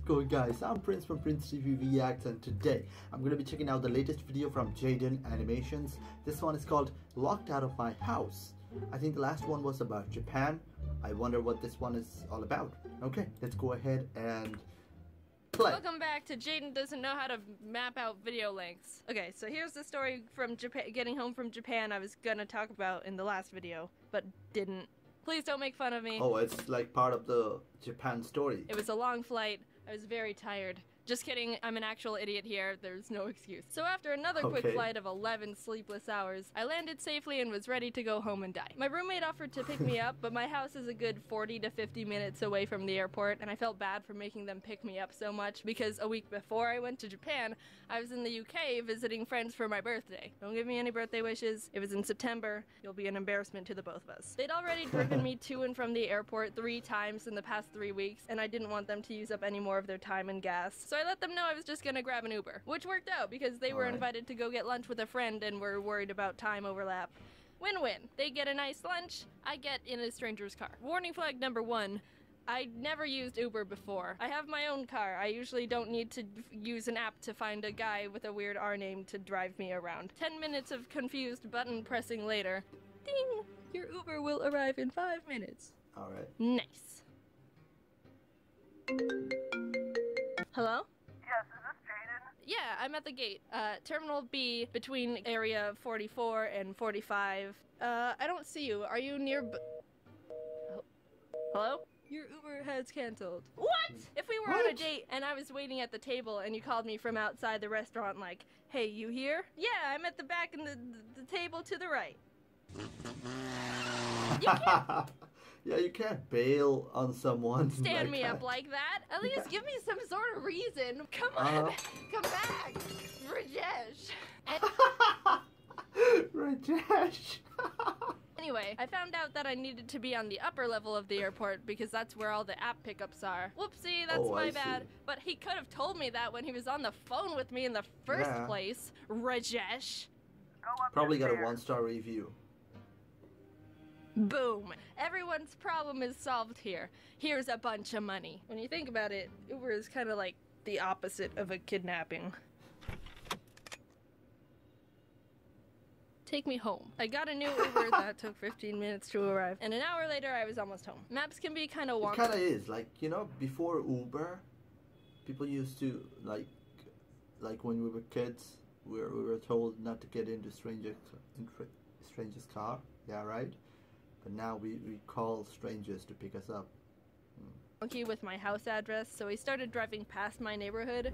going, guys? I'm Prince from PrinceTV Reacts, and today I'm going to be checking out the latest video from Jaiden Animations. This one is called Locked Out of My House. I think the last one was about Japan. I wonder what this one is all about. Okay, let's go ahead and play. Welcome back to Jaiden Doesn't Know How to Map Out Video Lengths. Okay, so here's the story from Japan, getting home from Japan I was gonna talk about in the last video, but didn't. Please don't make fun of me. Oh, it's like part of the Japan story. It was a long flight. I was very tired. Just kidding, I'm an actual idiot here. There's no excuse. So after another quick flight of 11 sleepless hours, I landed safely and was ready to go home and die. My roommate offered to pick me up, but my house is a good 40 to 50 minutes away from the airport, and I felt bad for making them pick me up so much because a week before I went to Japan, I was in the UK visiting friends for my birthday. Don't give me any birthday wishes. It was in September. You'll be an embarrassment to the both of us. They'd already driven me to and from the airport 3 times in the past 3 weeks, and I didn't want them to use up any more of their time and gas. So I let them know I was just gonna grab an Uber, which worked out because they were invited to go get lunch with a friend and were worried about time overlap. Win-win. They get a nice lunch, I get in a stranger's car. Warning flag number 1. I never used Uber before. I have my own car. I usually don't need to use an app to find a guy with a weird R name to drive me around. 10 minutes of confused button pressing later. Ding! Your Uber will arrive in 5 minutes. Alright. Nice. Hello? Yes, is this Jaiden? Yeah, I'm at the gate. Terminal B between area 44 and 45. I don't see you. Are you near Hello? Your Uber has canceled. What? If we were on a date and I was waiting at the table and you called me from outside the restaurant like, hey, you here? Yeah, I'm at the back in the table to the right. You can't yeah, you can't bail on someone. stand like me that. up like that. At least give me some sort of reason. Come on, come back, Rajesh. Rajesh. Anyway, I found out that I needed to be on the upper level of the airport because that's where all the app pickups are. Whoopsie, that's my bad. But he could have told me that when he was on the phone with me in the first place, Rajesh. Probably got a 1-star review. Boom. Everyone's problem is solved here. Here's a bunch of money. When you think about it, Uber is kind of like the opposite of a kidnapping. Take me home. I got a new Uber that took 15 minutes to arrive, and an hour later I was almost home. Maps can be kind of wonky. It kind of is. Like, you know, before Uber, people used to, like when we were kids, we were told not to get into strangers' car. Yeah, right? But now we call strangers to pick us up. Monkey with my house address, so he started driving past my neighborhood.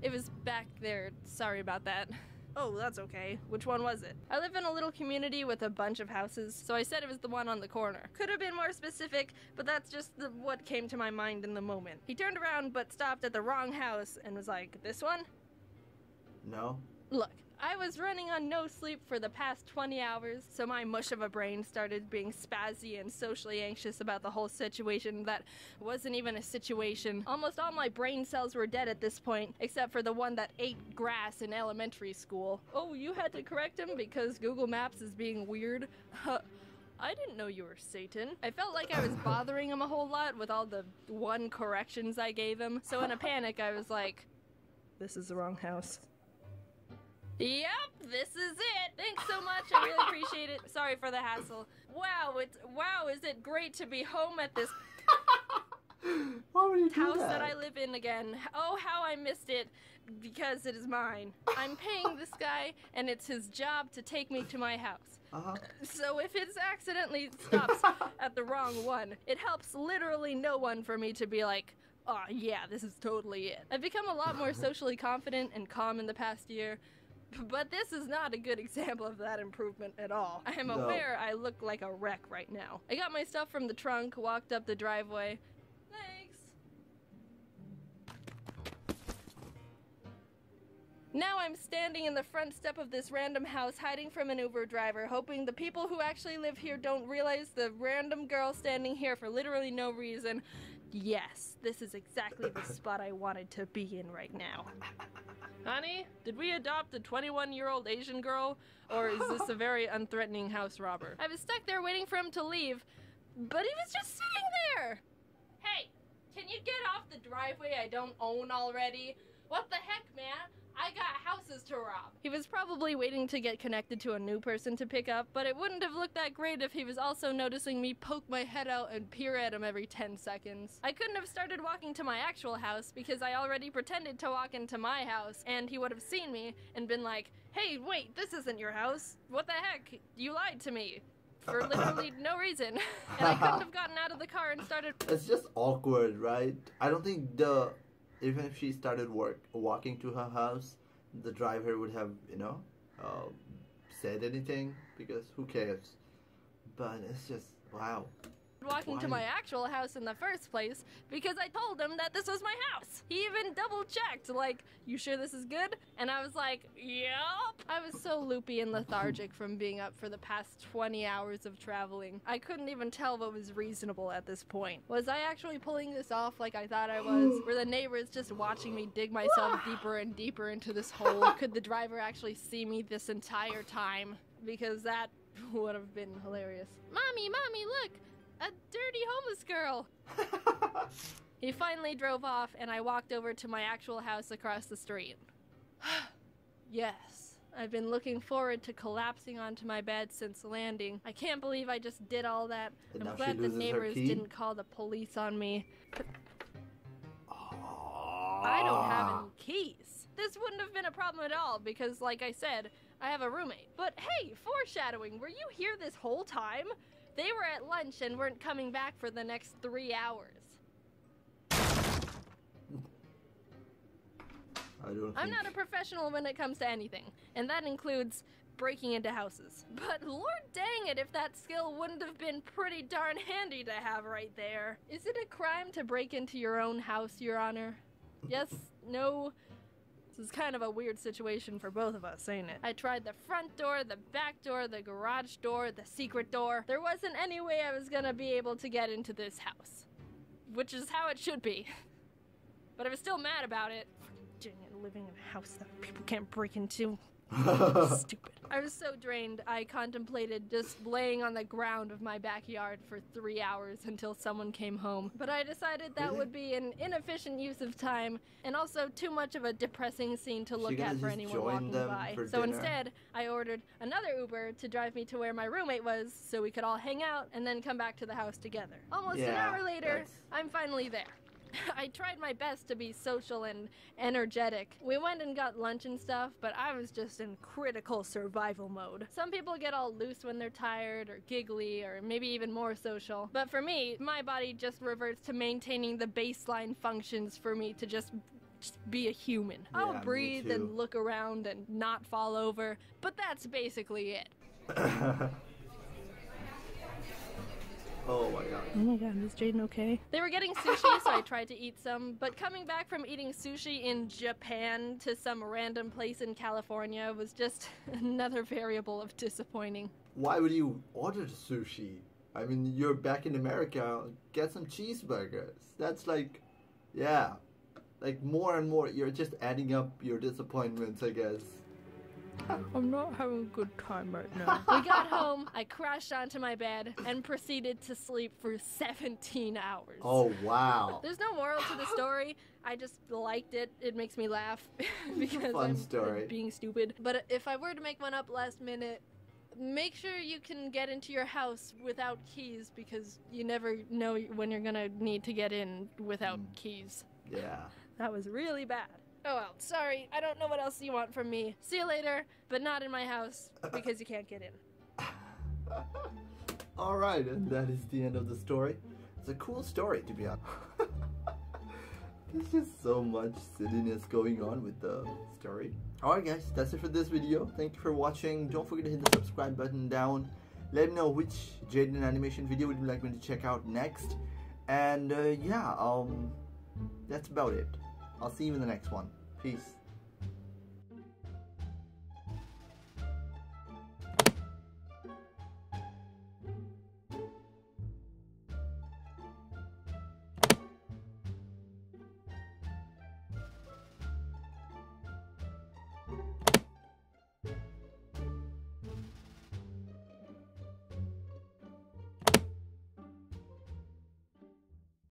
It was back there. Sorry about that. Oh, that's okay. Which one was it? I live in a little community with a bunch of houses, so I said it was the one on the corner. Could have been more specific, but that's just what came to my mind in the moment. He turned around but stopped at the wrong house and was like, this one? No? Look, I was running on no sleep for the past 20 hours, so my mush of a brain started being spazzy and socially anxious about the whole situation that wasn't even a situation. Almost all my brain cells were dead at this point, except for the one that ate grass in elementary school. Oh, you had to correct him because Google Maps is being weird? I didn't know you were Satan. I felt like I was bothering him a whole lot with all the 1 corrections I gave him, so in a panic I was like, this is the wrong house. Yep, this is it. Thanks so much. I really appreciate it. Sorry for the hassle. Wow, is it great to be home at this Why would you do house that I live in again. Oh, how I missed it because it is mine. I'm paying this guy and it's his job to take me to my house. So if it accidentally stops at the wrong one, it helps literally no one for me to be like, oh yeah, this is totally it. I've become a lot more socially confident and calm in the past year. But this is not a good example of that improvement at all. I am aware I look like a wreck right now. I got my stuff from the trunk, walked up the driveway. Thanks. Now I'm standing in the front step of this random house, hiding from an Uber driver, hoping the people who actually live here don't realize the random girl standing here for literally no reason. Yes, this is exactly the spot I wanted to be in right now. Honey, did we adopt a 21-year-old Asian girl, or is this a very unthreatening house robber? I was stuck there waiting for him to leave, but he was just sitting there. Hey, can you get off the driveway I don't own already? What the heck, man? I got houses to rob. He was probably waiting to get connected to a new person to pick up, but it wouldn't have looked that great if he was also noticing me poke my head out and peer at him every 10 seconds. I couldn't have started walking to my actual house because I already pretended to walk into my house, and he would have seen me and been like, hey, wait, this isn't your house. What the heck? You lied to me. For literally no reason. And I couldn't have gotten out of the car and started... It's just awkward, right? I don't think even if she started walking to her house, the driver would have, said anything, because who cares? But it's just, wow. Walking to my actual house in the first place because I told him that this was my house. He even double checked, like, you sure this is good? And I was like, yep. I was so loopy and lethargic from being up for the past 20 hours of traveling. I couldn't even tell what was reasonable at this point. Was I actually pulling this off like I thought I was? Were the neighbors just watching me dig myself deeper and deeper into this hole? Could the driver actually see me this entire time? Because that would have been hilarious. Mommy, look! A dirty homeless girl! He finally drove off, and I walked over to my actual house across the street. Yes, I've been looking forward to collapsing onto my bed since landing. I can't believe I just did all that. I'm glad the neighbors didn't call the police on me. I don't have any keys. This wouldn't have been a problem at all, because like I said, I have a roommate. But hey, foreshadowing, were you here this whole time? They were at lunch and weren't coming back for the next 3 hours. I'm not a professional when it comes to anything, and that includes breaking into houses. But lord dang it if that skill wouldn't have been pretty darn handy to have right there. Is it a crime to break into your own house, Your Honor? Yes? No? This is kind of a weird situation for both of us, ain't it? I tried the front door, the back door, the garage door, the secret door. There wasn't any way I was gonna be able to get into this house. Which is how it should be. But I was still mad about it. Dang it, living in a house that people can't break into. Stupid. I was so drained, I contemplated just laying on the ground of my backyard for 3 hours until someone came home. But I decided that would be an inefficient use of time and also too much of a depressing scene to look at for anyone walking by. So instead, I ordered another Uber to drive me to where my roommate was so we could all hang out and then come back to the house together. Almost an hour later, I'm finally there. I tried my best to be social and energetic. We went and got lunch and stuff, but I was just in critical survival mode. Some people get all loose when they're tired or giggly or maybe even more social. But for me, my body just reverts to maintaining the baseline functions for me to just be a human. Yeah, I'll breathe and look around and not fall over, but that's basically it. Oh my god. Oh my god, is Jaiden okay? They were getting sushi, so I tried to eat some, but coming back from eating sushi in Japan to some random place in California was just another variable of disappointing. Why would you order sushi? I mean, you're back in America, get some cheeseburgers. That's like, yeah, like more and more, you're just adding up your disappointments, I guess. I'm not having a good time right now. We got home, I crashed onto my bed, and proceeded to sleep for 17 hours. Oh, wow. There's no moral to the story. I just liked it. It makes me laugh because I'm being stupid. But if I were to make one up last minute, make sure you can get into your house without keys, because you never know when you're gonna need to get in without keys. Yeah. That was really bad. Oh well, sorry, I don't know what else you want from me. See you later, but not in my house, because you can't get in. Alright, and that is the end of the story. It's a cool story, to be honest. There's just so much silliness going on with the story. Alright guys, that's it for this video. Thank you for watching. Don't forget to hit the subscribe button down. Let me know which Jaiden animation video would you like me to check out next. And yeah, that's about it. I'll see you in the next one. Peace.